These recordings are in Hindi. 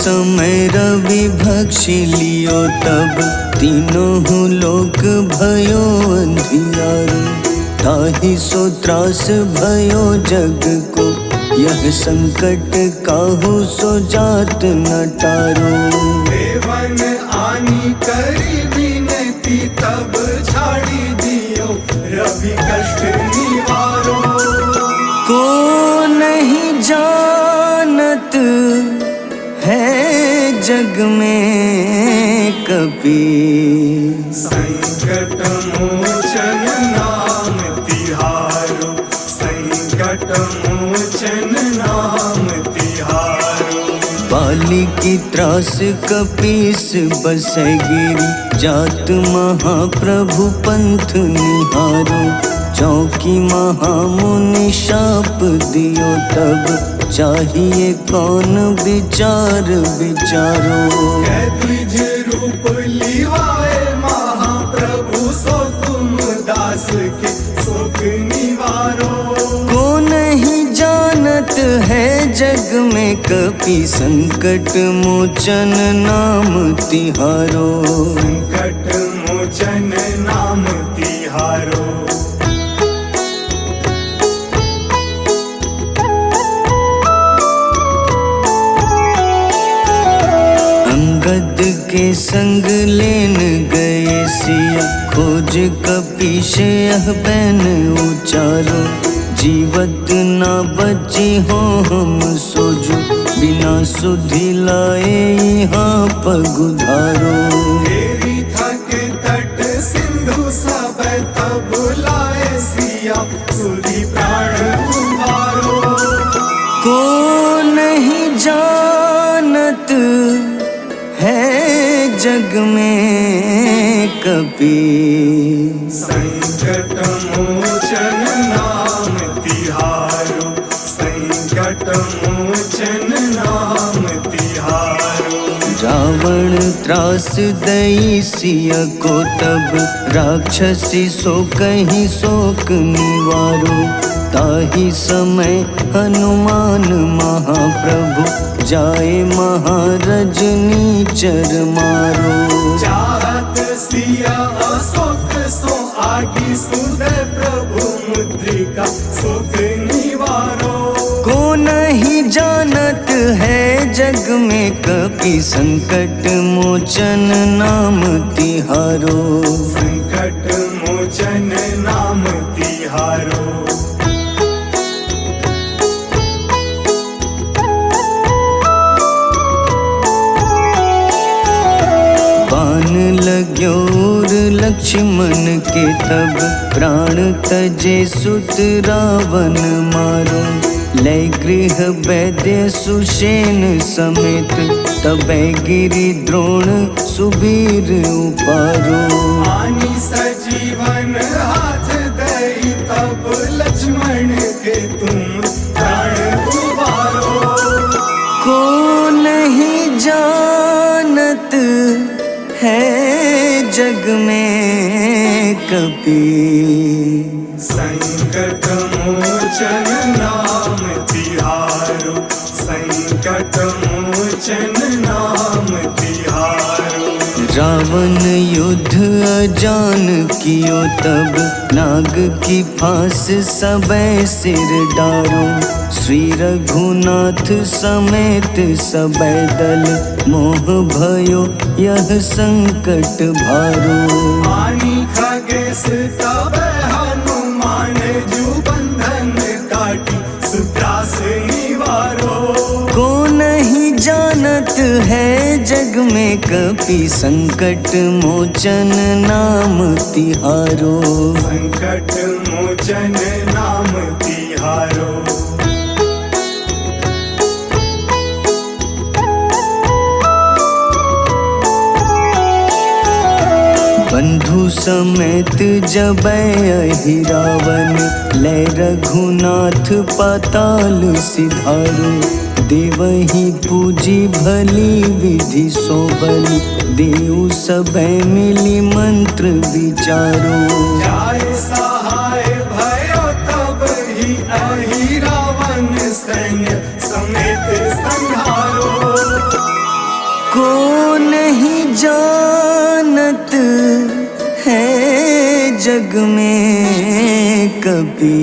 समय रवि भक्षी लियो तब तीनों लोक भयो अंधियारो। ताहि सो त्रास भयो जग को यह संकट काहू सो जात न टारो। देवन आनी करी विनती तब छाड़ी दियो रवि कष्ट निवारो। को नहीं जानत है जग में कपि संकट मोचन नाम तिहारो। संकट मोचन नाम तिहारो। बाली की त्रास कपीस बसै गिरी जात महाप्रभु पंथ निहारो। चौकी महामुनि शाप दियो तब चाहिए कौन विचार विचारो। द्विज रूप लिवाए महाप्रभु सो तुम दास के शोक निवारो। को नहीं जानत है जग में कपि संकट मोचन नाम तिहारो। संकट मोचन नाम तिहारो। अंगद के संग लेन गए सिया खोज कपीश यह बैन उचारो। जीवत ना बची हो हम सोजो बिना सुधि लाए यहाँ पगुधारो। तेरी थक तट सिंधु सब तब लाए सिया सुधि प्राण उबारो। को नहीं जानत है जग में कपि संकट मोचन नाम तिहारो। संकट मोचन नाम तिहारो। रावण त्रास दई सिया को तब राक्षसी सो कहीं शोक निवारो। ताहि समय हनुमान महाप्रभु जाए महारज नीचर मारो। चाहत सिया अशोक सो आगी सुदय प्रभु मुद्रिका शोक निवारो। को नहीं जानत है जग में कपि संकट मोचन नाम तिहारो। संकट मोचन नाम तिहारो। बाण लग्योर लक्ष्मण के तब प्राण तजे सुत रावण मारो। लय गृह वैद्य सुषेण समेत तबै गिरि द्रोण सुबीर उपारो। आनी सजीवन हाथ दई तब लक्ष्मण के तुम प्राण उबारो। को नहीं जानत है जग में कपि संकट मोचन नाम तिहारो। संकट मोचन नाम तिहारो। रावण युद्ध अजान कियो तब नाग की फांस सबै सिर डारो। श्री रघुनाथ समेत सबै दल मोह भयो यह संकट भारो। आनी खगेश तब हनुमान जू बंधन काटी सुत्रास निवारो। को नहीं जानत है जग में कपि संकट मोचन नाम तिहारो। संकट मोचन नाम तिहारो। बंधु समेत जबै अहि रावण लय रघुनाथ पाताल सिधारो। देवहि पूजी भली विधि सो बलि देउ सबै मिली मंत्र विचारो। जाय सहाय भयो तब ही अहि रावण सैन्य समेत संहारो। जानत है जग में कपि।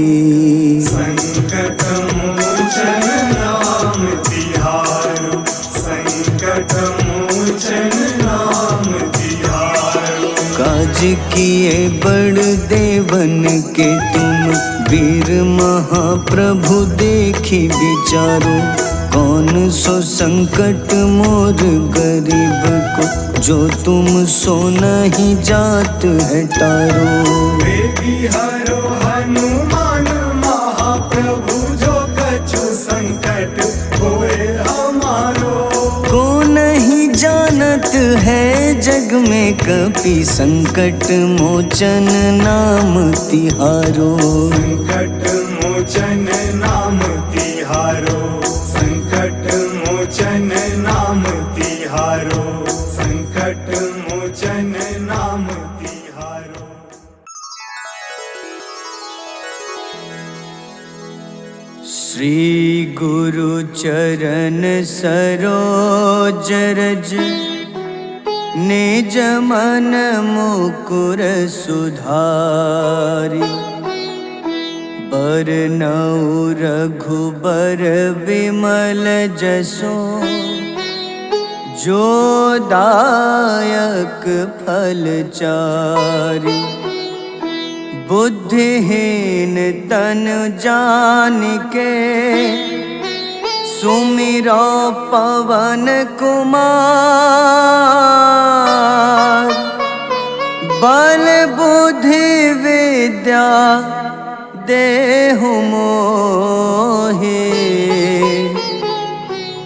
संकट मोचन नाम तिहारो, संकट मोचन नाम तिहारो। काज किए बड़ देवन के तुम, वीर महाप्रभु देखी विचारो। कौन सो संकट मोर गरीब को, जो तुम सो नहीं जात है टारो। बेबी हरो हनुमान महाप्रभु, जो कछु संकट होए हमारो। को नहीं जानत है जग में कपि, संकट मोचन नाम तिहारो। संकट मोचन नाम तिहारो, संकट मोचन नाम तिहारो, संकट मोचन नाम तिहारो। श्री गुरु चरण सरोज रज, निज मन मुकुर सुधारी। बरनउँ रघुबर विमल जसो, जो दायक फल चारि। बुद्धिहीन तनु जानिके, सुमिरो पवन कुमार। बल बुद्धि विद्या देहु मोहि,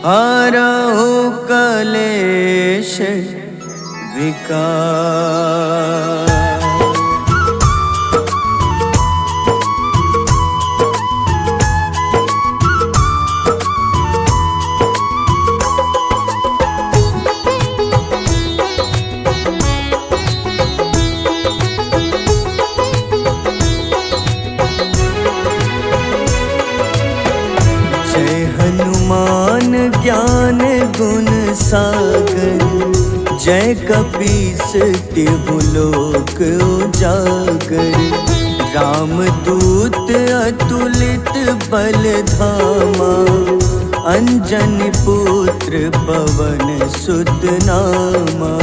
हरहु कलेश विकार। हनुमान ज्ञान गुण सागर, जय कपीस तिहु लोक उजागर। रामदूत अतुलित बल धामा, अंजनी पुत्र पवन सुत नामा।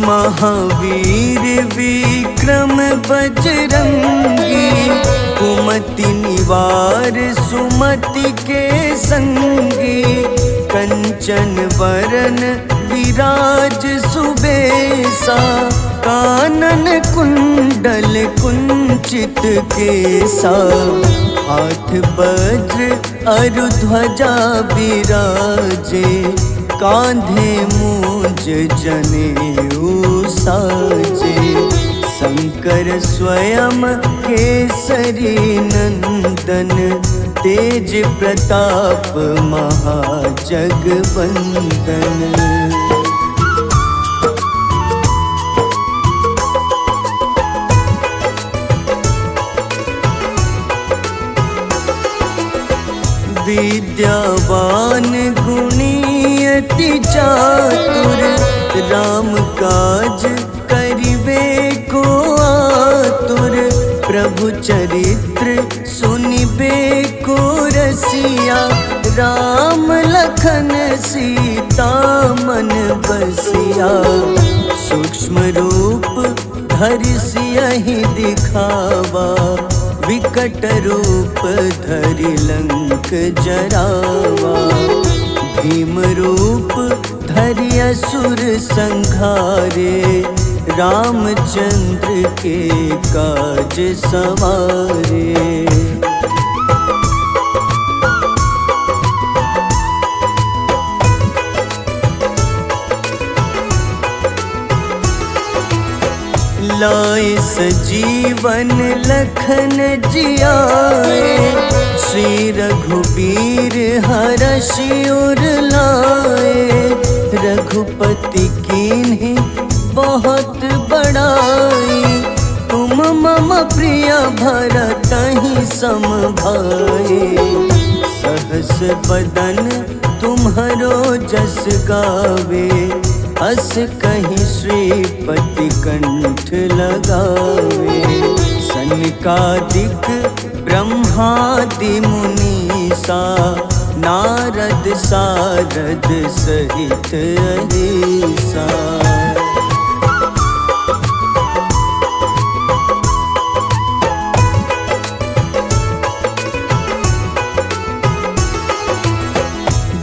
महावीर विक्रम बजरंगी, कुमति निवार सुमति के संगी। कंचन वरन विराज सुबेसा, कानन कुंडल कुंचित केसा। हाथ वज्र अरु ध्वजा बिराजे, कांधे मूंज जनेऊ साजे। शंकर स्वयं केसरी नंदन, तेज प्रताप महाजगवंदन। विद्यावान गुणी अति चातुर, राम काज करिबे को आतुर। प्रभु चरित्र सुनिबे को रसिया, राम लखन सीता मन बसिया। सूक्ष्म रूप धरि सियहि दिखावा, विकट रूप धरि लंक जरावा। भीम रूप धरि असुर संहारे, रामचंद्र के काज सवारे। लाए सजीवन लखन जियाए, श्री रघुबीर हरषि उर लाए। रघुपति कीन्ही बहुत बड़ाई, तुम मम प्रिय भरत ही समभाए। सहस बदन तुम्हरो जस गावे, अस कहीं श्रीपति कंठ लगावे। सनकादिक ब्रह्मादि मुनीसा, नारद सारद सहित अहिसा।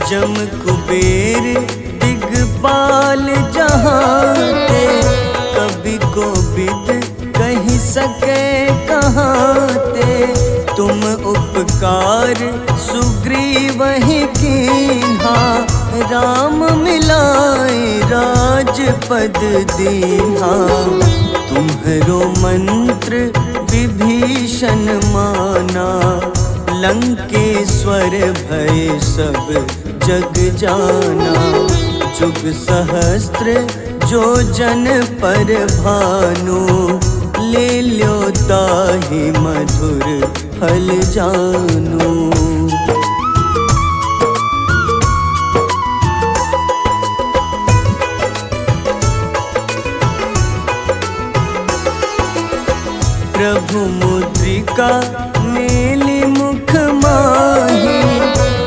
जम कुबेर दिगपाल जहाँते, कवि को विद कही सके कहाँते। तुम उपकार सुग्रीव ही कीन्हा, राम मिलाए राजपद दीन्हा। तुम्हरो मंत्र विभीषण माना, लंकेश्वर भय सब जग जाना। जुग सहस्त्र जो जन पर भानु, ले ल्यो ताहि मधुर फल जानू। प्रभु मुद्रिका मेली मुख माही,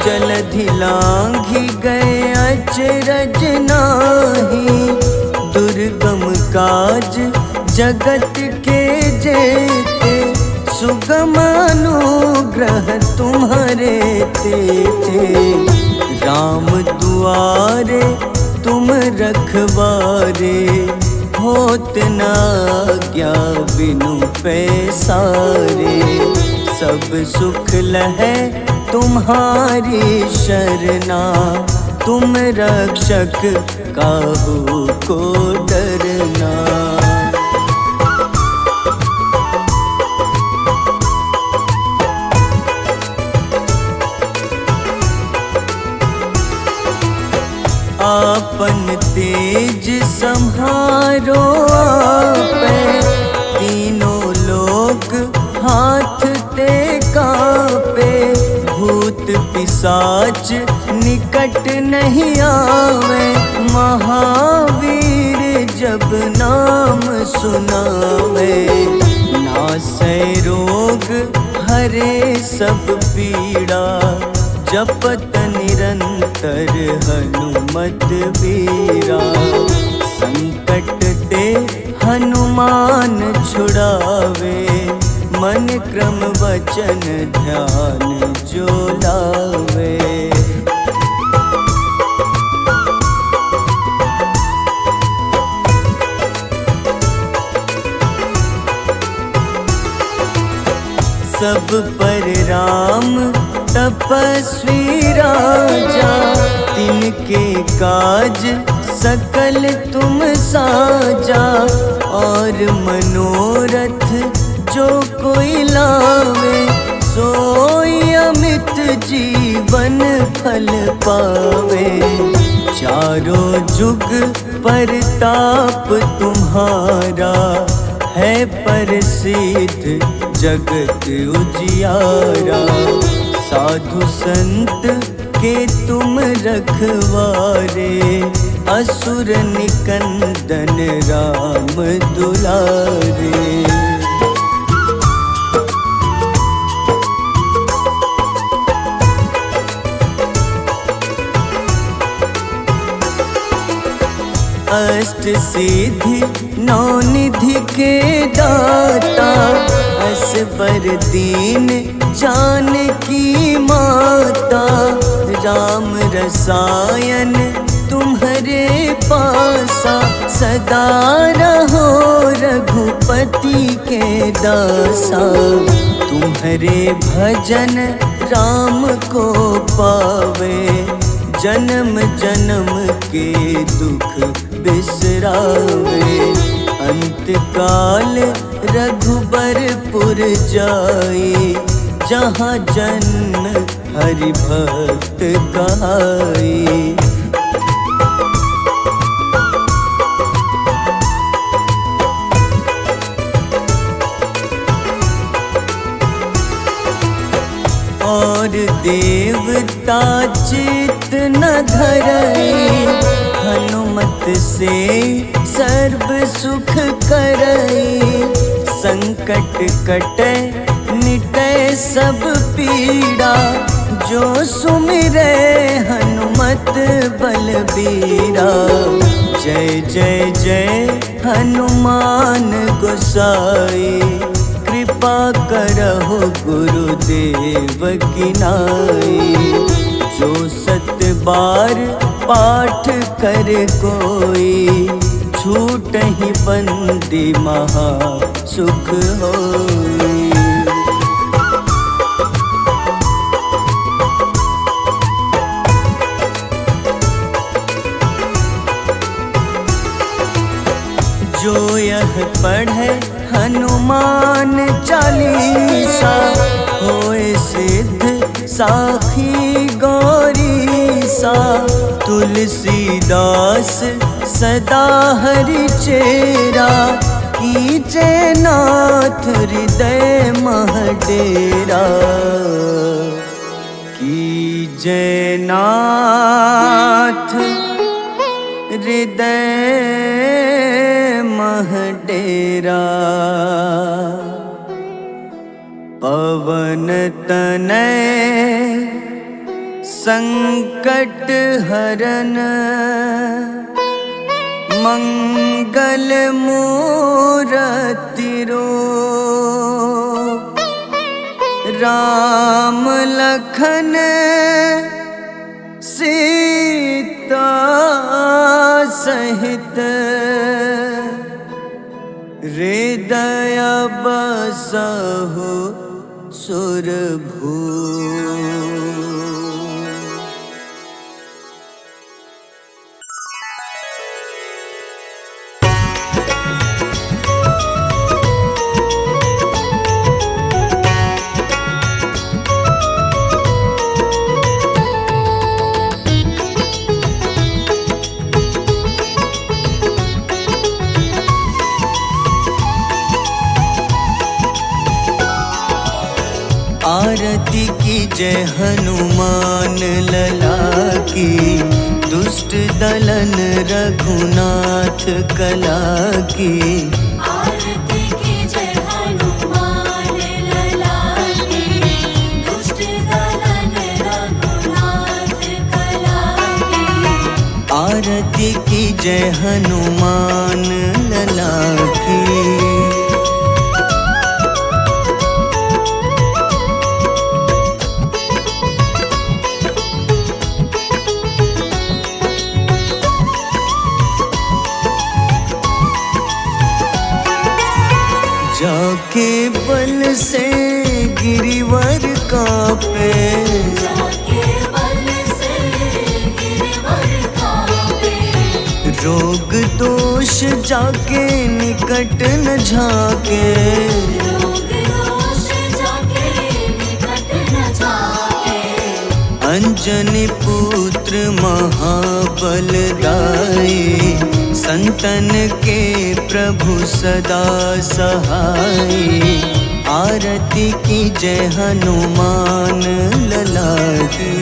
जलधि लांघि गए अचरज नाही। दुर्गम काज जगत के जेते, सुगम अनुग्रह तुम्हारे तेते। राम दुआरे तुम रखवारे, होत न आज्ञा बिनु पैसारे। सब सुख लहै तुम्हारी शरणा, तुम रक्षक काहू को डरना। आपन तेज सम्हारो आपै, तीनों लोक हाथ ते कापे। भूत पिशाच निकट नहीं आवे, महावीर जब नाम सुनावे। नासै रोग हरे सब पीड़ा, जपत निरंतर हनुमत बीरा। संकट ते हनुमान छुड़ावे, मन क्रम वचन ध्यान जो लावे। सब पर राम तपस्वी राजा, तिनके काज सकल तुम साजा। और मनोरथ जो कोई लावे, सोई अमित जीवन फल पावे। चारों जुग परताप तुम्हारा, है प्रसिद्ध जगत उजियारा। साधु संत के तुम रखवारे, असुर निकंदन राम दुलारे। अष्ट सिद्धि नौ निधि के दाता, असबर दीन जानकी माता। राम रसायन तुम्हारे पासा, सदा रहो रघुपति के दासा। तुम्हारे भजन राम को पावे, जन्म जन्म के दुख बिसरावे। अंत काल रघुबरपुर जाई, जहाँ जन्म हरि भक्त कहाई। और देवता चित न धरई, हनुमत से सर्व सुख करई। संकट कटे मिटे सब पीड़ा, जो सुमिरे हनुमत बलबीरा। जय जय जय हनुमान गोसाई, कृपा करहु गुरुदेव की नाई। जो 7 बार पाठ कर कोई, छूटहि बंदी महा सुख होई। जो यह पढ़े हनुमान चालीसा, होए सिद्ध साखी गौरीसा। तुलसीदास सदा हरि चेरा, कीजे नाथ हृदय मह डेरा। कीजे नाथ हृदय मह डेरा। पवन तनय संकट हरन, मंगल मूरति रूप। राम लखन सीता सहित, हृदय बसहु सुरभूप। आरती कीजय हनुमान लला की, दुष्ट दलन रघुनाथ कला की। आरती कीजय हनुमान लला की, दुष्ट दलन रघुनाथ कला की। आरती कीजय हनुमान लला की। जाके बल से गिरिवर कांपे, जाके बल से गिरिवर कांपे। रोग दोष जाके निकट न झाके। रोग दोष जाके निकट न झाके। अंजनी पुत्र महाबलदाई, संतन के प्रभु सदा सहाय। आरती कीजय हनुमान लला की।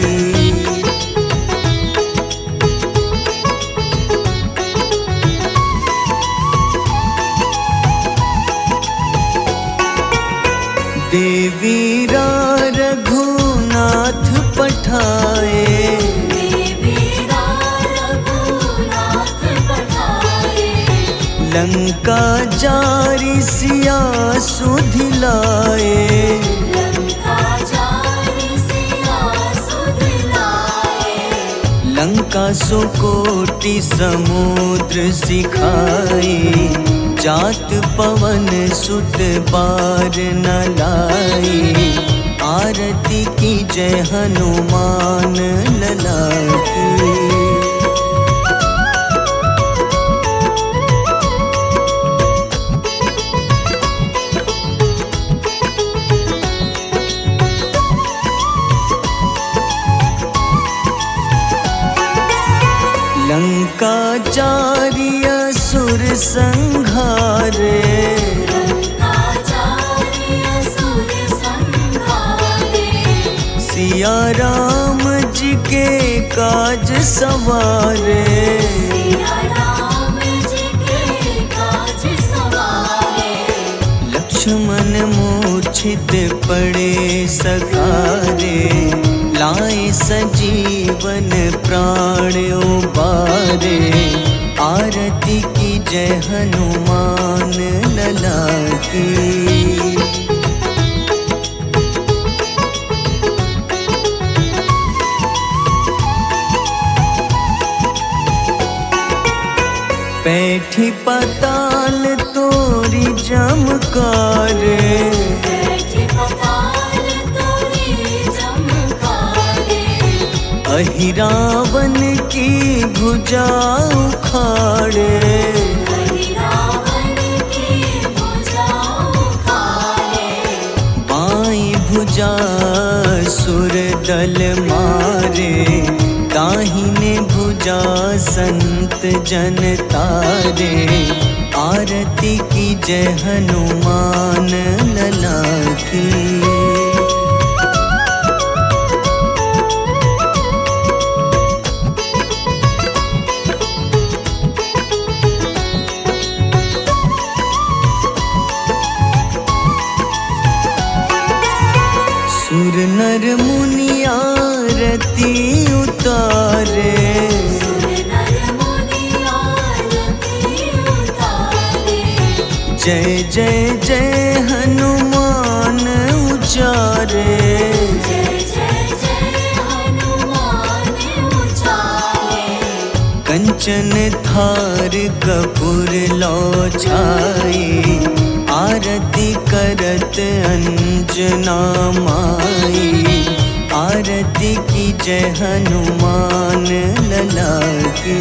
देवीरा रघुनाथ पठाए, लंका जारी सिया सुधिलाए। लंका सुकोटि समुद्र सिखाए, जात पवन सुत बार न लाए। आरती कीजय हनुमान लला की। लंका जारी असुर संघारे, सिया राम जी के काज सवारे, सिया राम जी के काज सवारे। लक्ष्मण मूर्छित पड़े सखारे, लाए सजीवन प्राण उबारे। आरती की जय हनुमान लला की। बैठी पाताल तोरी जमकारे, बैठी पाताल तोरी जमकारे। अहि रावण की भुजा उखाड़े, अहि रावण की भुजा उखाड़े। बाईं भुजा सुर दल मारे, दाहिने भुजा संत जन तारे। आरती की जय हनुमान लला की। सुर नर मुनि आरती उतारे, सुर नर मुनि आरती उतारे। जय जय जय हनुमान उचारे। जय जय जय हनुमान उचारे। कंचन थार कपूर लो छाई, आरती करत अंजना माई। आरती की जय हनुमान लला की।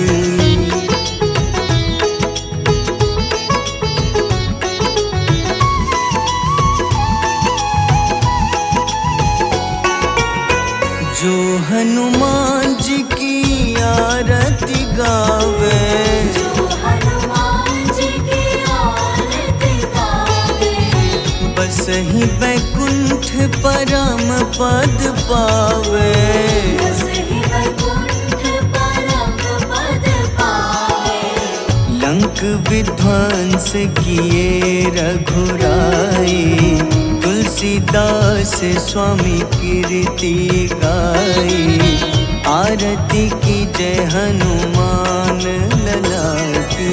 जो हनुमान जी की आरती गावे, जो हनुमान जी की आरती गावे। बस ही बैकुंठ परम पद पावे। बस ही वैकुंठ परम पद पावे। लंक विध्वंस किए रघुराई, तुलसीदास स्वामी कीर्ति गाई। आरती की जय हनुमान लला की।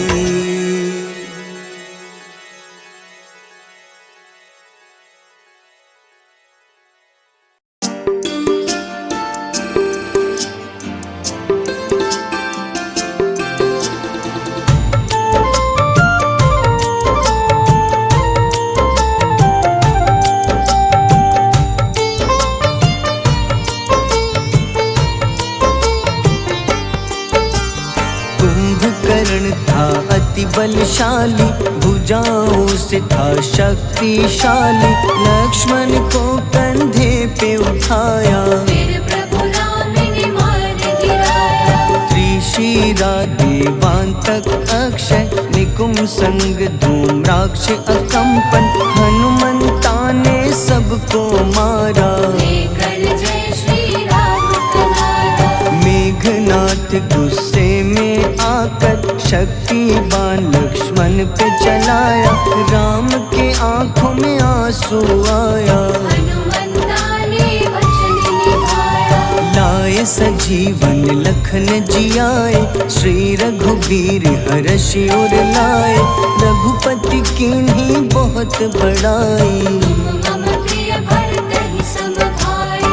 कुंभकर्ण था अति बलशाली, भुजाओं से था शक्तिशाली। लक्ष्मण को कंधे पे उठाया, फिर प्रभु राम ने मार गिराया। त्रिशिरा देवांतक अक्षय, निकुम संग धूम्राक्ष अकंपन। हनुमंता ने सबको मारा, लेकर जय श्री राम कनारा। मेघनाथ गुस्से में आकर शक्तिवान लक्ष्मण पे चलाया। राम के आंखों में आंसू आया, हनुमंता ने वचन निभाया। लाए सजीवन लखन जियाए, श्री रघुबीर हर्षि उर लाए। रघुपति कीन्ही बहुत बड़ाई, मम प्रिय भरत ही सम भाई।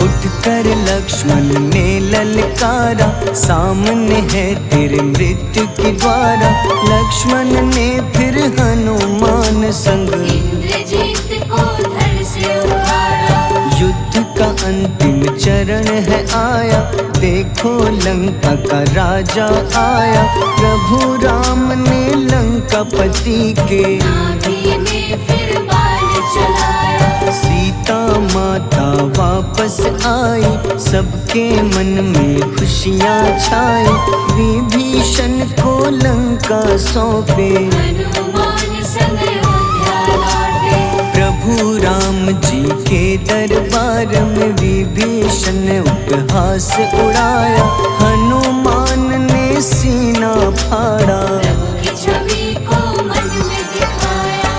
उठकर लक्ष्मण ने ललकारा, सामने है तेरे मृत्यु की द्वारा। लक्ष्मण ने फिर हनुमान संग इंद्रजीत को धड़ से उखाड़ा। युद्ध का अंतिम चरण है आया, देखो लंका का राजा आया। प्रभु राम ने लंकापति के नाभि में फिर बाण चलाया। सीता माता वापस आई, सबके मन में खुशियाँ छाई। विभीषण को लंका सौंपे, हनुमान संग अयोध्या लौटे। प्रभु राम जी के दरबार में विभीषण उपहास उड़ाया। हनुमान ने सीना फाड़ा, प्रभु की छवि को मन में दिखाया।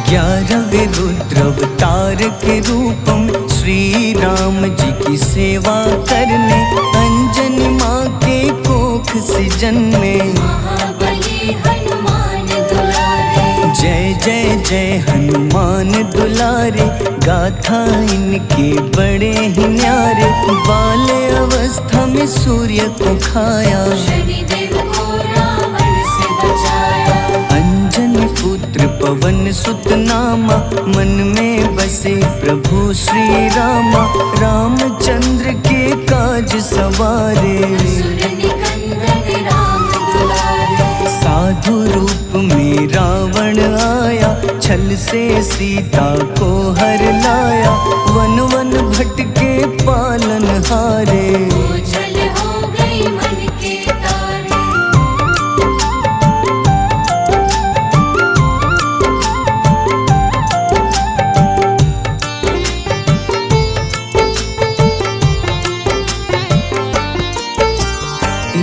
ग्यारहवें रुद्र अवतार के रूप में श्री राम जी की सेवा करने अंजनी माँ के कोख से जन्मे। महाबली हनुमान दुलारे, जय जय जय हनुमान दुलारे, गाथा इनके बड़े ही न्यारे। बाल्य अवस्था में सूर्य को खाया, शनिदेव को रावण से बचाया। अंजनी पुत्र पवन सुत नामा, मन में बसे प्रभु श्री रामा। रामचंद्र के काज सवारे, असुर निकंदन राम दुलारे। साधु रूप में रावण आया, छल से सीता को हर लाया। वन वन भटके पालन हारे, ओझल हो गई मन के तारे।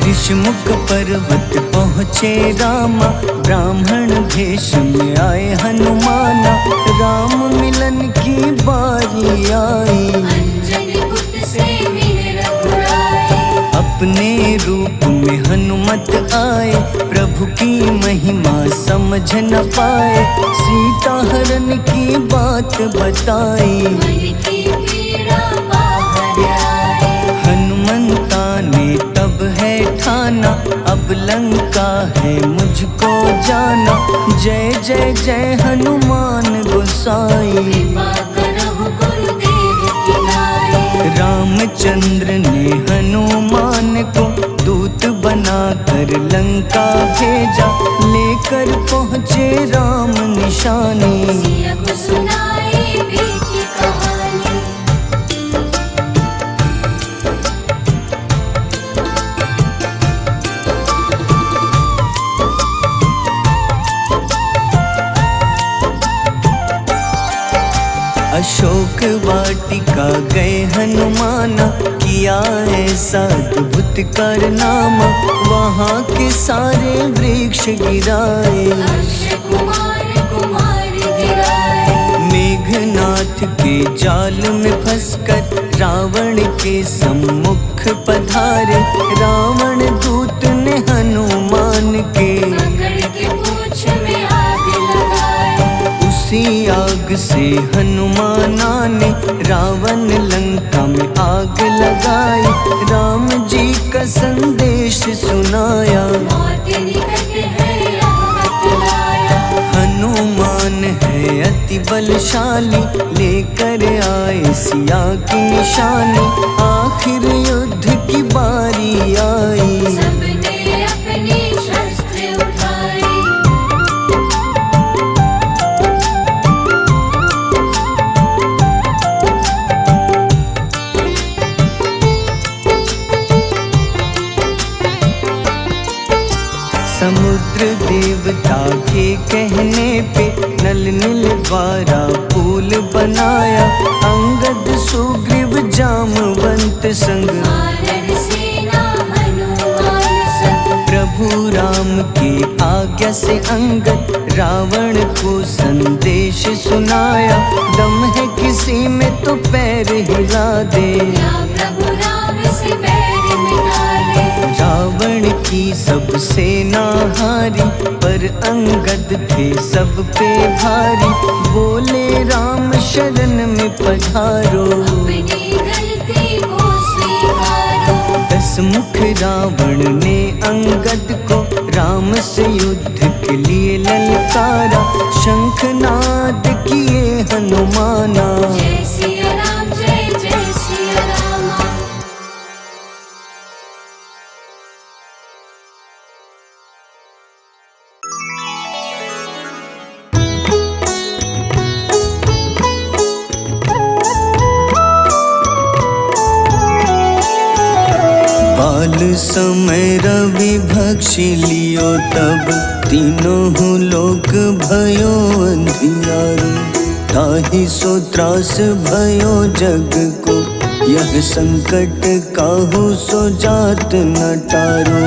ऋषमुख पर्वत पहुँचे रामा, ब्राह्मण भेष में आए हनुमाना। राम मिलन की बारी आई, अंजनी पुत्र से मिले रघुराई। अपने रूप में हनुमत आए, प्रभु की महिमा समझ न पाए। सीता हरण की बात बताई, मन की पीड़ा बाहर आई। हनुमंता ने तब है ठाना, अब लंका है मुझको जाना। जय जय जय हनुमान गोसाई, कृपा करहु गुरुदेव की नाई। रामचंद्र ने हनुमान को दूत बनाकर लंका भेजा। लेकर पहुँचे राम निशानी, सिया को सुनाई बीती कहानी। अशोक वाटिका गए हनुमाना, किया ऐसा अद्भुत कारनामा। वहाँ के सारे वृक्ष गिराए, अक्षय कुमार कुमार गिराए। मेघनाथ के जाल में फंसकर रावण के सम्मुख पधारे। रावण दूत ने हनुमान के पकड़ के पूंछ में आग लगाए। उसी आग से हनुमाना ने रावण लंका में आग लगाई। राम जी का संदेश सुनाया, मौत निकट है यह बतलाया। हनुमान है अति बलशाली, लेकर आए सिया की निशानी। आखिर युद्ध की बारी आई, सबने अपनी शस्त्र उठाई। समुद्र देवता के कहने पे नल नील द्वारा पुल बनाया। अंगद सुग्रीव जामवंत संग, वानर सेना हनुमान संग। प्रभु राम की आज्ञा से अंगद रावण को संदेश सुनाया। दम है किसी में तो पैर हिला दे, या प्रभु राम से बैर मिटा ले। रावण की सब सेना हारी, पर अंगद थे सब पे भारी। बोले राम शरण में पधारो, अपनी गलती को स्वीकारो। 10 मुख रावण ने अंगद को राम से युद्ध के लिए ललकारा। शंखनाद किए हनुमाना, जय सिया राम जय काल समय रवि भक्षि लियो तब तीनों लोक भयो अंधियारो। ताहि सो त्रास भयो जग को यह संकट काहू सो जात न टारो।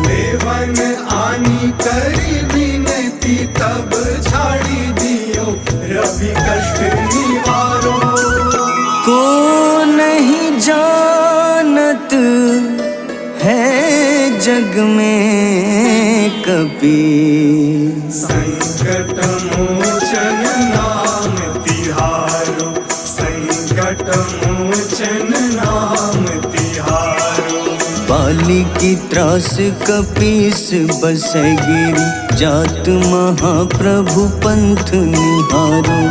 देवन आनी करी विनती तब झाड़ी दियो रवि कष्ट निवारो। को नहीं जानत है जग में कपि संकट मोचन नाम तिहारो। संकट मोचन नाम तिहारो। बाली की त्रास कपीस बसै गिरी जात महाप्रभु पंथ निहारो।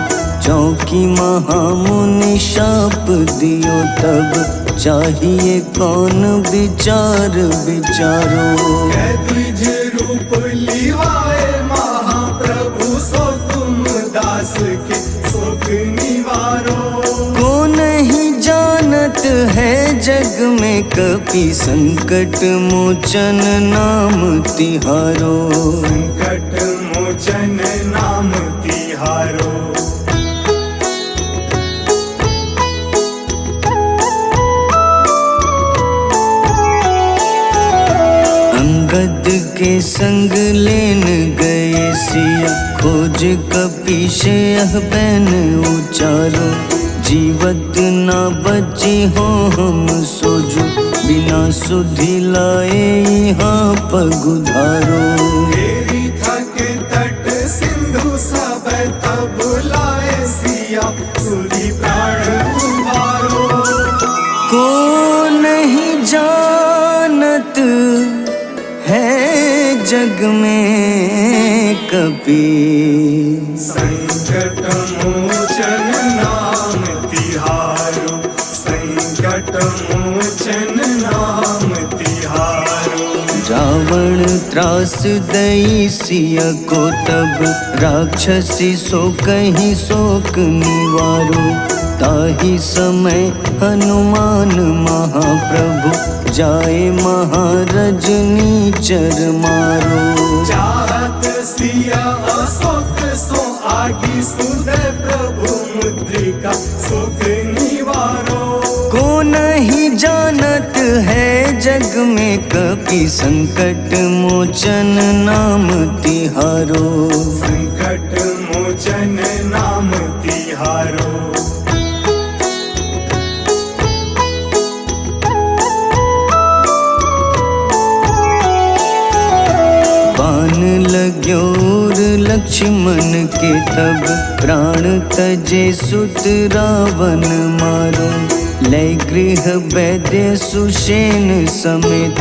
चौकी महामुनि शाप दियो तब चाहिए कौन विचार विचारो। द्विज रूप लिवाए महाप्रभु सो तुम दास के सुख निवारो। को नहीं जानत है जग में कपि संकट मोचन नाम तिहारो। संकट मोचन नाम तिहारो। अंगद के संग लेन गए सिया खोज कपीश यह बैन उचारो। जीवत ना बची हो हम सोजो बिना सुधि लाए यहाँ पगुधारो। तेरी थके तट सिंधु सब तब लाए सिया सुधि प्राण उबारो। को नहीं जानत है जग में कपि संकट मोचन नाम तिहारो। संकट मोचन नाम तिहारो। रावण त्रास दई सिया को तब राक्षसी सो कहीं शोक निवारो। ताहि समय हनुमान महाप्रभु जाए महारजनी चर मारो। चाहत सिया अशोक सो आगी सुदय प्रभु मुद्रिका सुख निवारो। को नहीं जानत है जग में कपि संकट मोचन नाम तिहारो। संकट मोचन नाम तिहारो। बाण लग्योर लक्ष्मण के तब प्राण तजे सुत रावण मारो। लय गृह वैद्य सुषेण समेत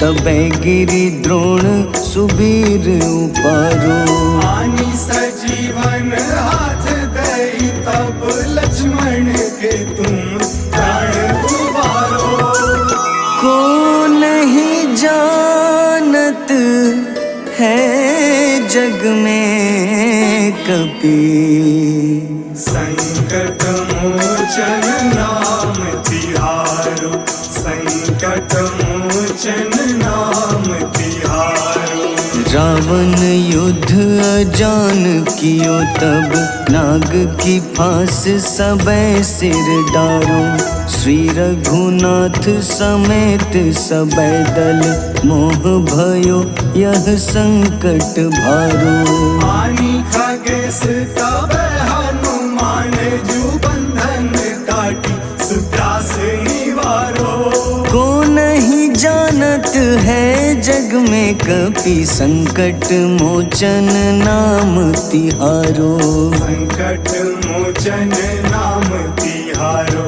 तबै गिरि द्रोण सुबीर उपारो। आनी सजीवन हाथ दई तब लक्ष्मण के तुम प्राण उबारो। को नहीं जानत है जग में कपि संकट मोचन नाम तिहारो। संकट मोचन नाम तिहारो। रावण युद्ध अजान कियो तब नाग की फांस सबै सिर डारो। श्री रघुनाथ समेत सबै दल मोह भयो यह संकट भारो। आनी खगेश तब हनुमान जू बंधन काटी सुत्रास निवारो। को नहीं जानत है जग में कपि संकट मोचन नाम तिहारो। संकट मोचन नाम तिहारो।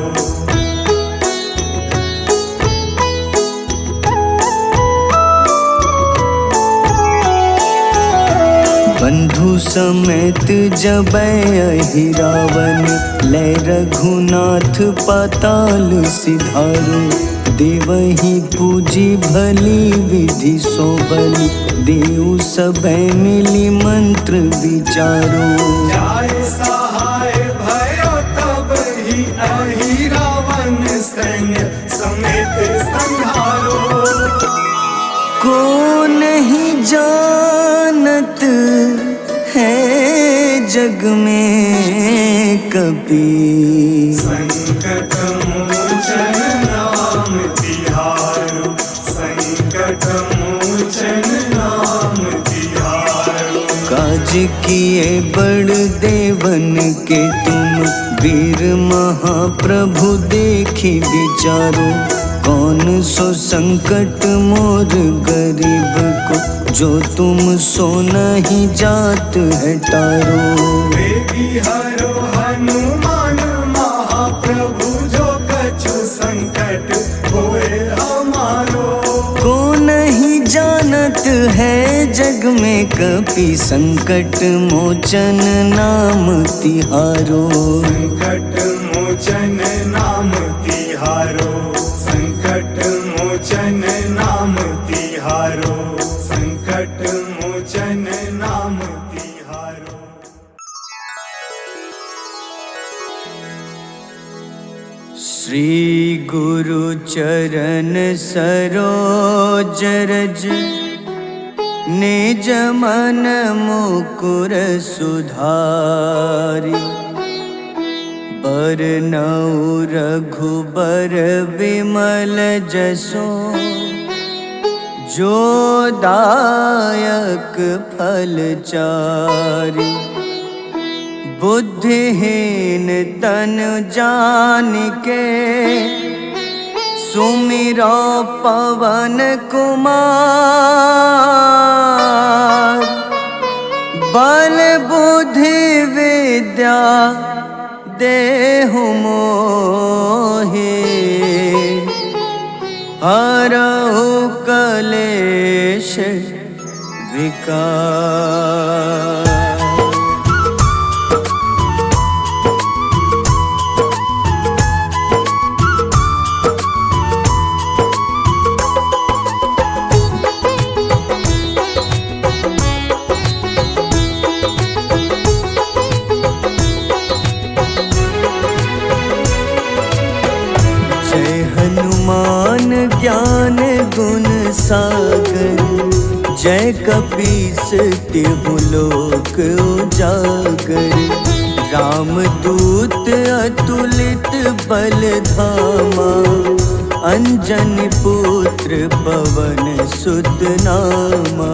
बंधु समेत जबै अहि रावण लय रघुनाथ पाताल सिधारो। देवहि पूजी भली विधि सो बलि देव सबै मिली मंत्र विचारो। जाय सहाय भयो तब ही अहि रावण सैन्य समेत संहारो। जानत है जग में कपि। संकट मोचन नाम तिहारो, संकट मोचन नाम तिहारो। काज किए बड़ देवन के तुम, वीर महाप्रभु देखी विचारो। कौन सो संकट मोर गरीब को, जो तुम सो नहीं जात है टारो। बेगी हरो हनुमान महाप्रभु, जो कछु संकट होए हमारो। को नहीं जानत है जग में कपि, संकट मोचन नाम तिहारो। संकट मोचन नाम तिहारो, संकट मोचन नाम तिहारो, संकट मोचन नाम तिहारो। श्री गुरु चरण सरोज रज, निज मन मुकुर सुधारि। बरनउँ रघुबर विमल जसो, जो दायक फल चारि। बुद्धिहीन तनु जानिके, सुमिरो पवन कुमार। बल बुद्धि विद्या देहु मोहि, हरहु कलेश विकार। हनुमान ज्ञान गुण सागर, जय कपीस तिहु लोक उजागर। रामदूत अतुलित बल धामा, अंजनी पुत्र पवन सुत नामा।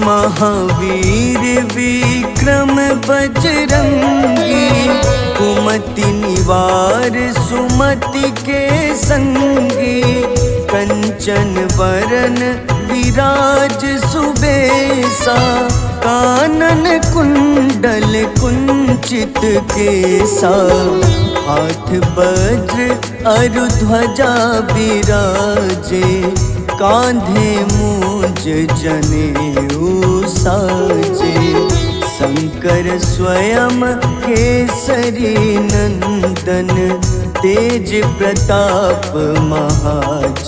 महावीर विक्रम बजरंगी, कुमति निवार सुमति के संगी। कंचन वरन विराज सुबेसा, कानन कुंडल कुंचित केसा। हाथ वज्र अरु ध्वजा बिराजे, कांधे मूंज जनेऊ साजे। शंकर स्वयं केसरी नंदन, तेज प्रताप महाजगवंदन।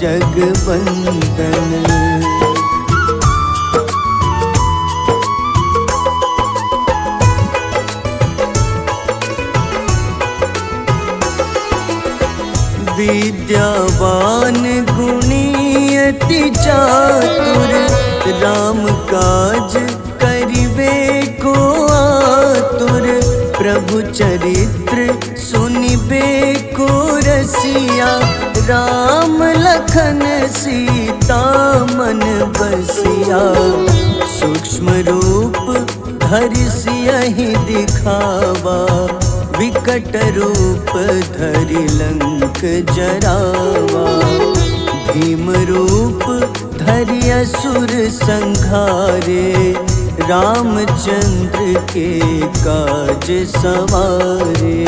विद्यावान गुणी अति चातुर, राम काज करिबे को आतुर। प्रभु चरित्र सुनिबे को रसिया, राम लखन सीता मन बसिया। सूक्ष्म रूप धरि सियहि दिखावा, विकट रूप धरि लंक जरावा। भीम रूप धरि असुर संहारे, रामचंद्र के काज सवारे।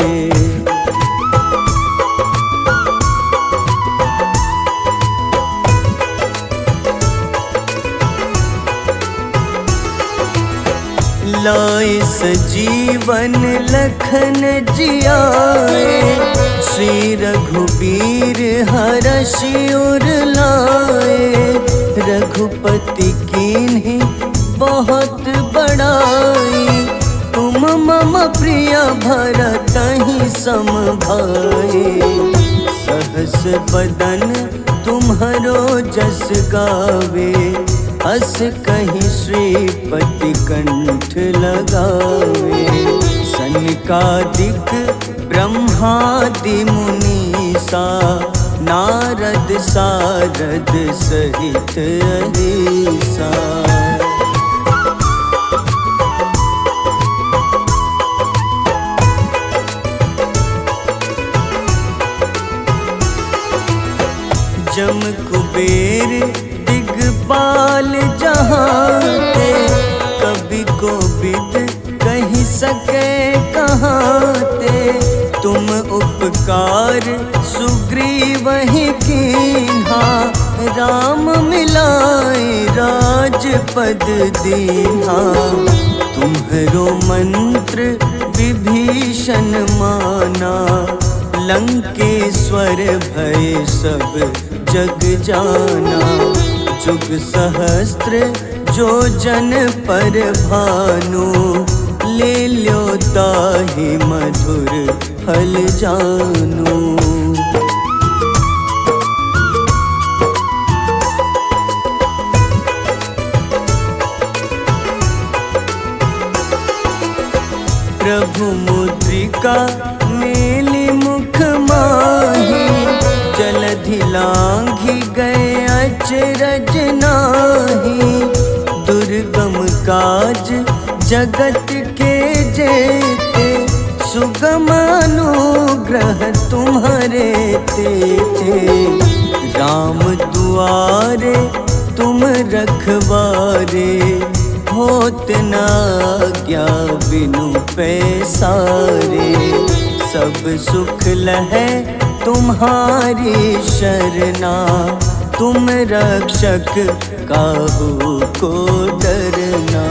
लाए सजीवन लखन जियाए, श्री रघुबीर हरषि उर लाए। रघुपति कीन्ही बहुत बड़ाई, तुम मम मम प्रिय भरतहि सम भाए। सहस बदन तुम्हरो जस गावे, अस कहीं श्रीपति कंठ लगावे। सनकादिक ब्रह्मादि मुनीसा, नारद सारद सहित अहिसा। जम कुबेर दिगपाल जहाँते, कवि कोविद कही सके कहाँते। तुम उपकार सुग्रीव ही कीन्हा, राम मिलाए राजपद दीन्हा। तुम्हरो मंत्र विभीषण माना, लंकेश्वर भय सब जग जाना। जुग सहस्त्र जो जन पर भानु, ले ल्यो ताहि मधुर फल जानू। प्रभु मुद्रिका मेली मुख माही, जलधि लांघि गए अचरज नाही। दुर्गम काज जगत के जेते, सुगम अनुग्रह तुम्हारे तेते। राम दुआरे तुम रखवारे, होत न आज्ञा बिनु पैसारे। सब सुख लहै तुम्हारी शरणा, तुम रक्षक काहू को डरना।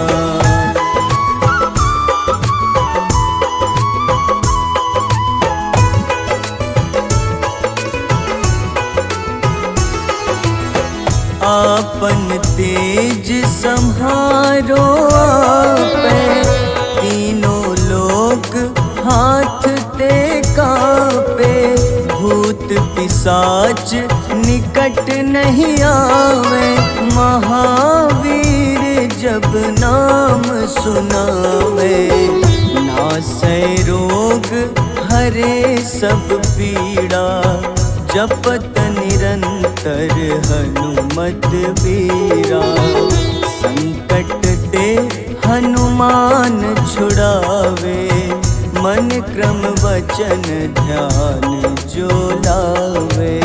आपन तेज सम्हारो आपै, तीनों लोक हाथ ते कापे। भूत पिशाच निकट नहीं आवे, महावीर जब नाम सुनावे। नासै रोग हरे सब पीड़ा, जपत निरंतर हनुमत बीरा। संकट ते हनुमान छुड़ावे, मन क्रम वचन ध्यान जो लावे।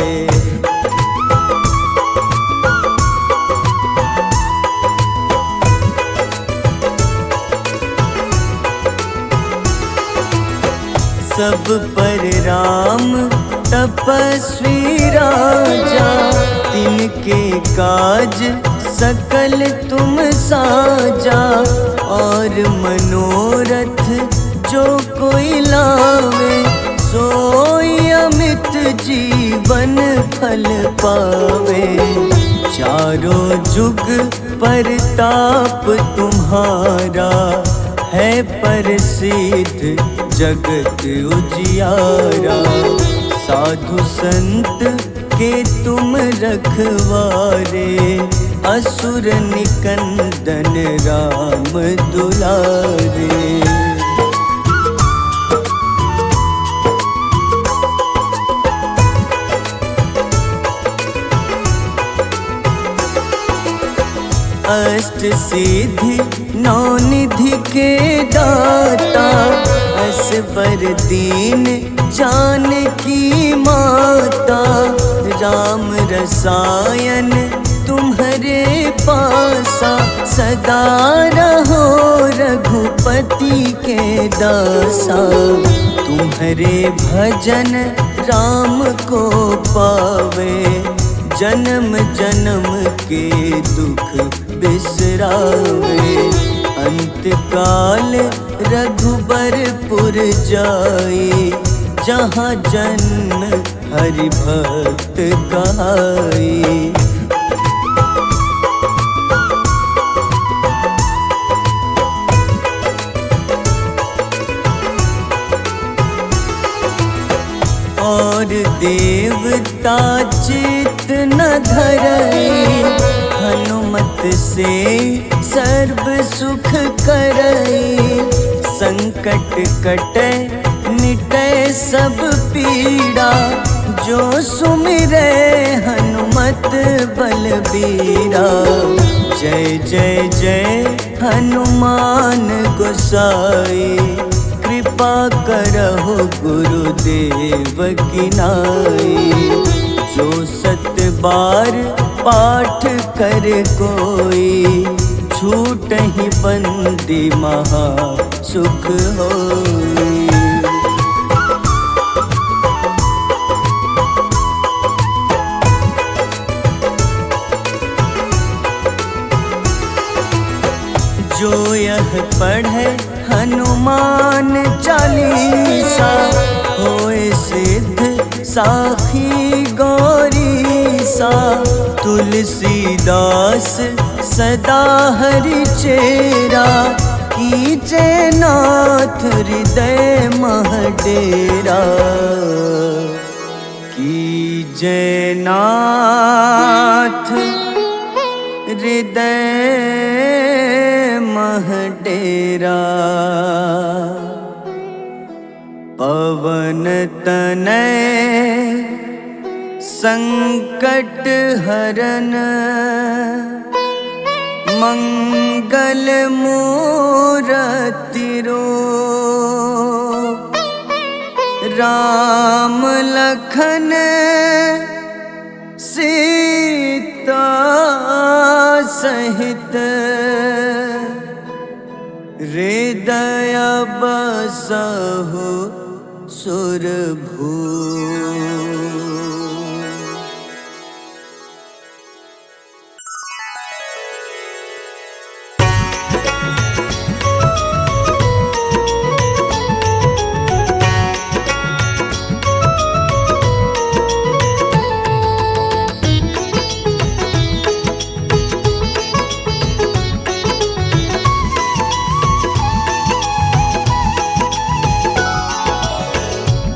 सब पर राम तपस्वी राजा, तिनके काज सकल तुम साजा। और मनोरथ जो कोई लावे, सोई अमित जीवन फल पावे। चारों जुग परताप तुम्हारा, है प्रसिद्ध जगत उजियारा। साधु संत के तुम रखवारे, असुर निकंदन राम दुलारे। अष्ट सिद्धि नौ निधि के दाता, असबर दीन जानकी माता। राम रसायन तुम्हारे पासा, सदा रहो रघुपति के दासा। तुम्हारे भजन राम को पावे, जन्म जन्म के दुख बिसरावे। अंत काल रघुबरपुर जाई, जहाँ जन्म हरि भक्त कहाई। देवता चित न धरई, हनुमत से सर्व सुख करई। संकट कटे मिटे सब पीड़ा, जो सुमिरे हनुमत बलबीरा। जय जय जय हनुमान गोसाई, कृपा करहु गुरुदेव की नाई। जो 7 बार पाठ कर कोई, छूटहि बंदी महा सुख होई। जो यह पढ़े हनुमान चालीसा, होए सिद्ध साखी गौरीसा। तुलसीदास सदा हरि चेरा, कीजे नाथ हृदय मह डेरा। कीजे नाथ हृदय मह डेरा। पवन तनय संकट हरन, मंगल मूरति रूप। राम लखन सीता सहित, हृदय बसहु सुरभूप।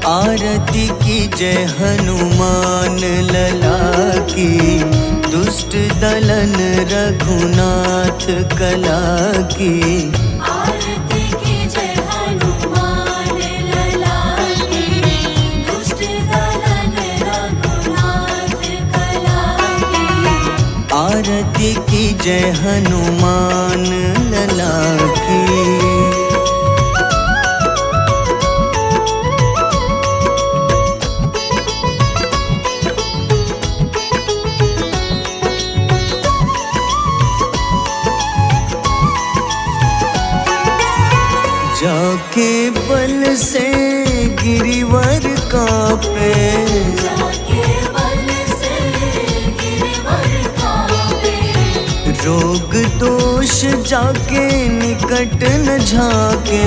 आरती की जय हनुमान लला की, दुष्ट दलन रघुनाथ कला की। आरती की जय हनुमान लला की, दुष्ट दलन रघुनाथ कला की। आरती की जय हनुमान लला की। जाके बल से गिरिवर कांपे, जाके बल से गिरवर कांपे। रोग दोष जाके निकट न झाके।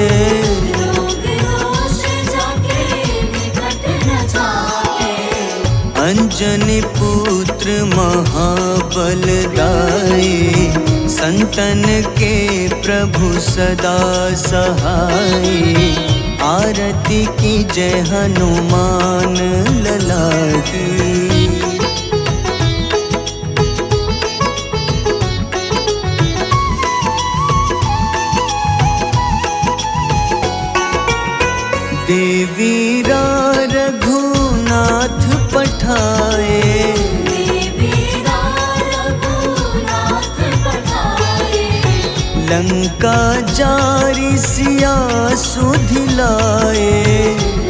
रोग दोष जाके निकट न जाके। अंजनी पुत्र महाबलदाई, संतन के प्रभु सदा सहाय। आरती की जय हनुमान लला की। देवीरा रघुनाथ पठाए, देवीरा रघुनाथ पठाए। लंका जारी सिया सुधिलाए।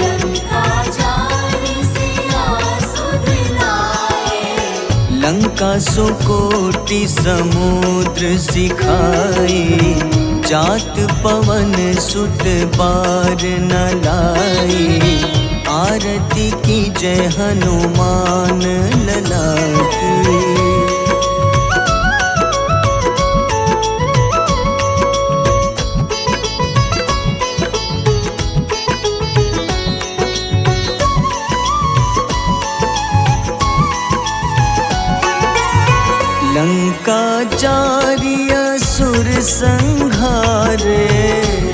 लंका जारी सिया सुधिलाए। लंका सुकोटि समुद्र सिखाई, जात पवन सुत बार न लाई। आरती की जय हनुमान लला की। लंका जारी असुर संहारे।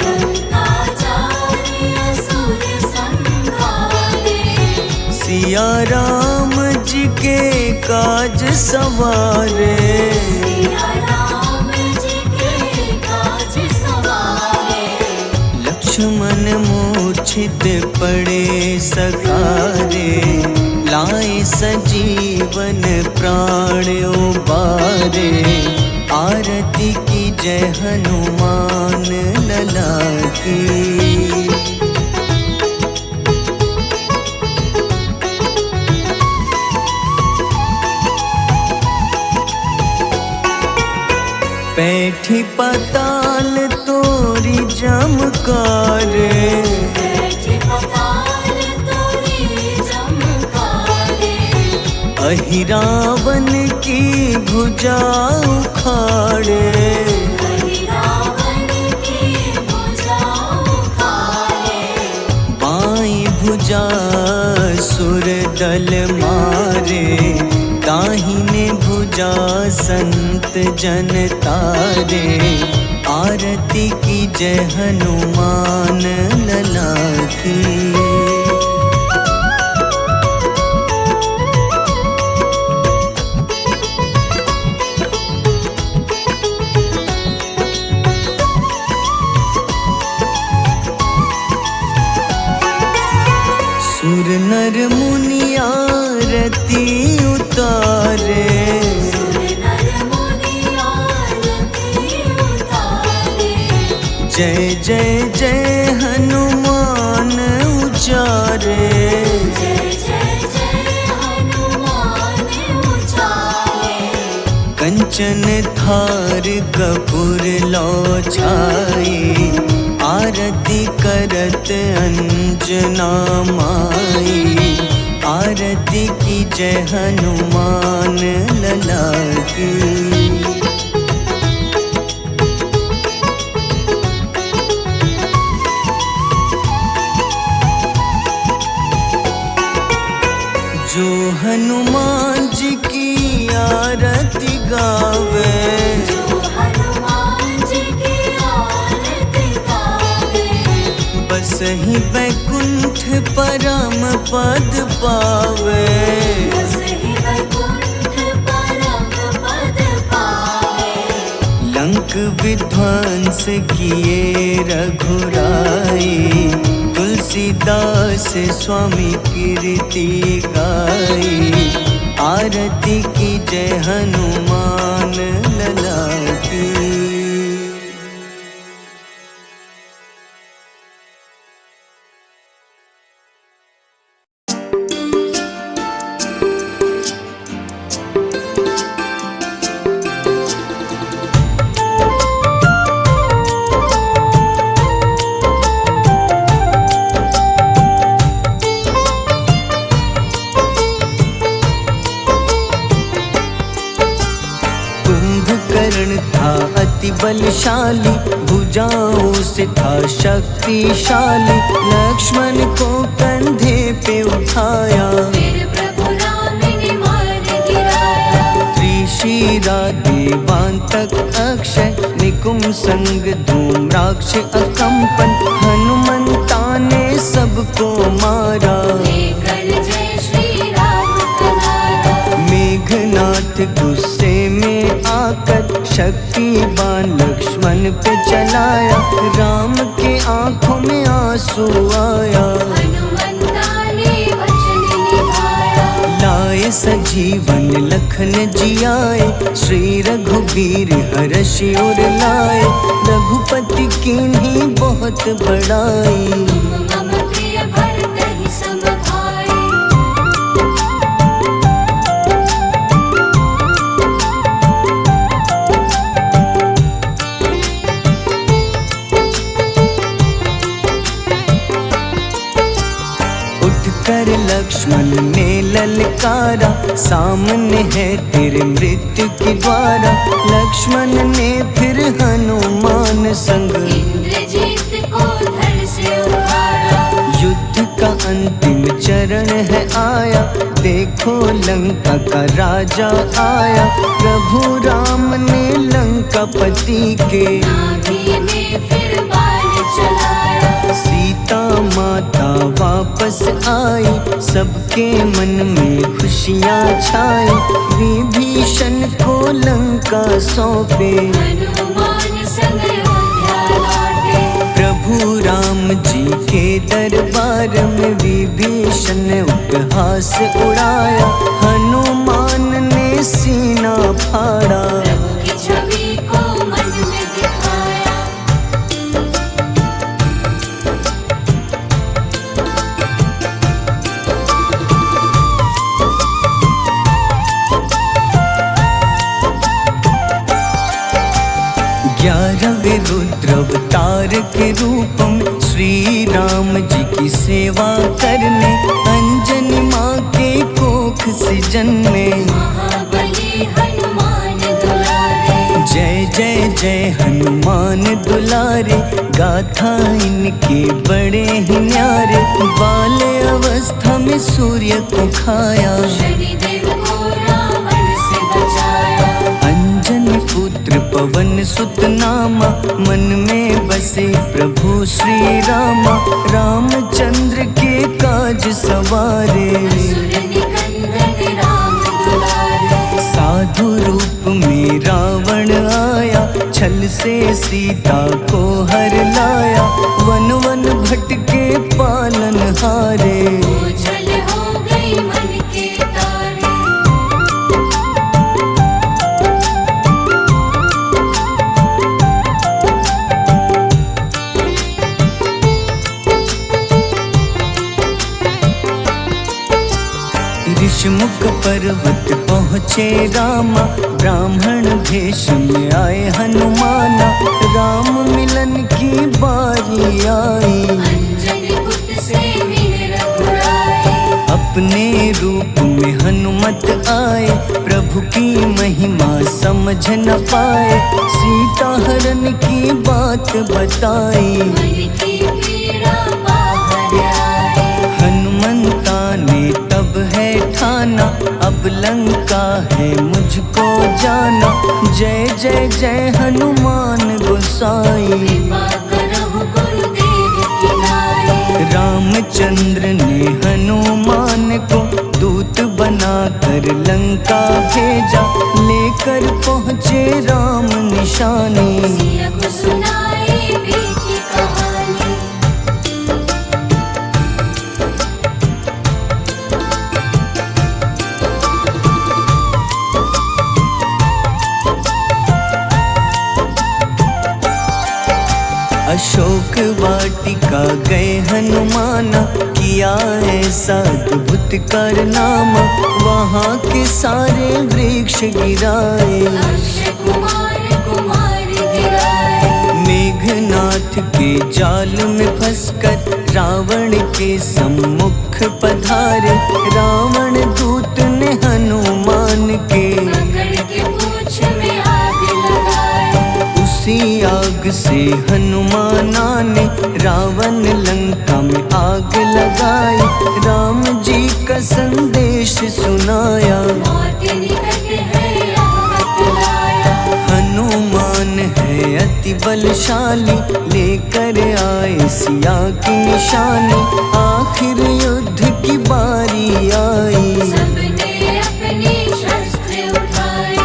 लंका जारी असुर संहारे। सिया सवारे। सिया राम जी के काज सवारे। लक्ष्मण मूर्छित पड़े सकारे, लाए सजीवन प्राण उबारे। आरती की जय हनुमान लला की। बैठी पाताल तोरी जमकारे, बैठी पताल तोरी जमकारे। अहि रावण की भुजा उखाड़े। कहीं रावण की भुजा उखाड़े। बाईं भुजा सुर दल मारे, दाहिने भुजा संत जन तारे। आरती की जय हनुमान लला की। सुर नर मुनि आरती उतारे, सुर नर मुनि आरती उतारे। जय जय जय हनुमान उचारे। जय जय जय हनुमान उचारे। कंचन थार कपूर लो छाई, आरती करत अंजना माई। आरती की जय हनुमान लला की। जो हनुमान जी की आरती गावे, जो हनुमान जी की आरती गावे। बस ही बैकुंठ परम पद पावे। बस ही वैकुंठ परम पद पावे। लंक विध्वंस किए रघुराई, तुलसीदास स्वामी कीर्ति गाई। आरती की जय हनुमान लला की। कुंभकर्ण था अति बलशाली, भुजाओं से था शक्तिशाली। लक्ष्मण को कंधे पे उठाया, फिर प्रभु राम ने मार गिराया। त्रिशिरा देवांतक अक्षय, निकुम संग धूम्राक्ष अकंपन। हनुमंता ने सबको मारा, लेकर जय श्री राम कनारा। मेघनाथ गुस्से में आकर शक्तिवान लक्ष्मण पे चलाया। राम के आंखों में आंसू आया, हनुमंता ने वचन निभाया। लाए सजीवन लखन जियाए, श्री रघुवीर हर्षि उर लाए। रघुपति कीन्ही बहुत बड़ाई, तुम मम प्रिय भरत ही सम भाई। उठकर लक्ष्मण ने ललकारा, सामने है तेरे मृत्यु की द्वारा। लक्ष्मण ने फिर हनुमान संग, इंद्रजीत को धड़ से उखाड़ा। युद्ध का अंतिम चरण है आया, देखो लंका का राजा आया। प्रभु राम ने लंकापति के, नाभि में फिर बाण चलाया। सीता माता वापस आई, सबके मन में खुशी खुशियाँ छाई, विभीषण को लंका सौंपे। हनुमान संग अयोध्या लौटे। प्रभु राम जी के दरबार में विभीषण उपहास उड़ाया, हनुमान ने सीना फाड़ा। प्रभु की छवि को मन में दिखाया। ग्यारहवें रुद्र अवतार के रूप में श्री राम जी की सेवा करने अंजनी माँ के कोख से जन्मे। महाबली हनुमान दुलारे। जय जय जय हनुमान दुलारे, गाथा इनके बड़े ही न्यारे। बाल्य अवस्था में सूर्य को खाया, शनिदेव को रावण से बचाया। अंजनी पुत्र पवन सुत नामा, मन में बसे प्रभु श्री रामा। रामचंद्र के काज सवारे, असुर निकंदन राम दुलारे। साधु रूप में रावण आया, छल से सीता को हर लाया। वन वन भटके पालन हारे, ओझल हो गई मन के तारे। ऋषमुख पर्वत पहुँचे रामा, ब्राह्मण भेष में आए हनुमाना। राम मिलन की बारी आई, अंजनी पुत्र से मिले रघुराई। अपने रूप में हनुमत आए, प्रभु की महिमा समझ न पाए। सीता हरण की बात बताई, मन की पीड़ा बाहर आई। हनुमंता ने तब है ठाना, अब लंका है मुझको जाना। जय जय जय हनुमान गोसाई, कृपा करहु गुरुदेव की नाई। रामचंद्र ने हनुमान को दूत बनाकर लंका भेजा। लेकर पहुँचे राम निशानी, सिया को सुनाई बीती कहानी। अशोक वाटिका गए हनुमाना, किया ऐसा अद्भुत कारनामा। वहाँ के सारे वृक्ष गिराए, अक्षय कुमार कुमार गिराए। मेघनाथ के जाल में फंसकर रावण के सम्मुख पधारे। रावण दूत ने हनुमान के पकड़ के पूंछ में आग लगाए। उसी आग से हनुमाना ने रावण लंका में आग लगाई। राम जी का संदेश सुनाया, मौत निकट है यह बतलाया। हनुमान है अति बलशाली, लेकर आए सिया की निशानी। आखिर युद्ध की बारी आई, सबने अपनी शस्त्र उठाई।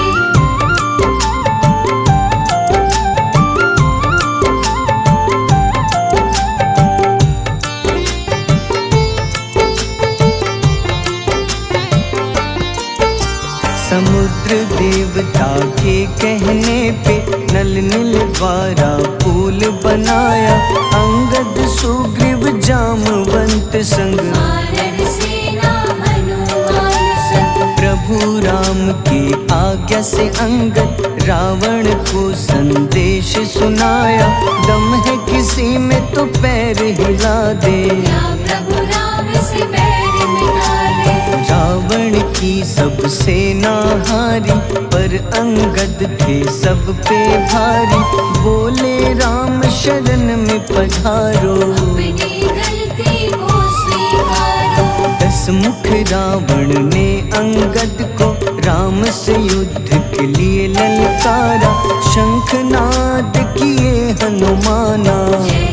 समुद्र देवता के कहने पे नल नील द्वारा पुल बनाया। अंगद सुग्रीव जामवंत संग, वानर सेना हनुमान संग। प्रभु राम की आज्ञा से अंगद रावण को संदेश सुनाया। दम है किसी में तो पैर हिला दे, या प्रभु राम से बैर मिटा दे। रावण की सब सेना हारी, पर अंगद थे सब पे भारी। बोले राम शरण में पधारो, अपनी गलती को स्वीकारो। 10 मुख रावण ने अंगद को राम से युद्ध के लिए ललकारा। शंखनाद किए हनुमाना, जय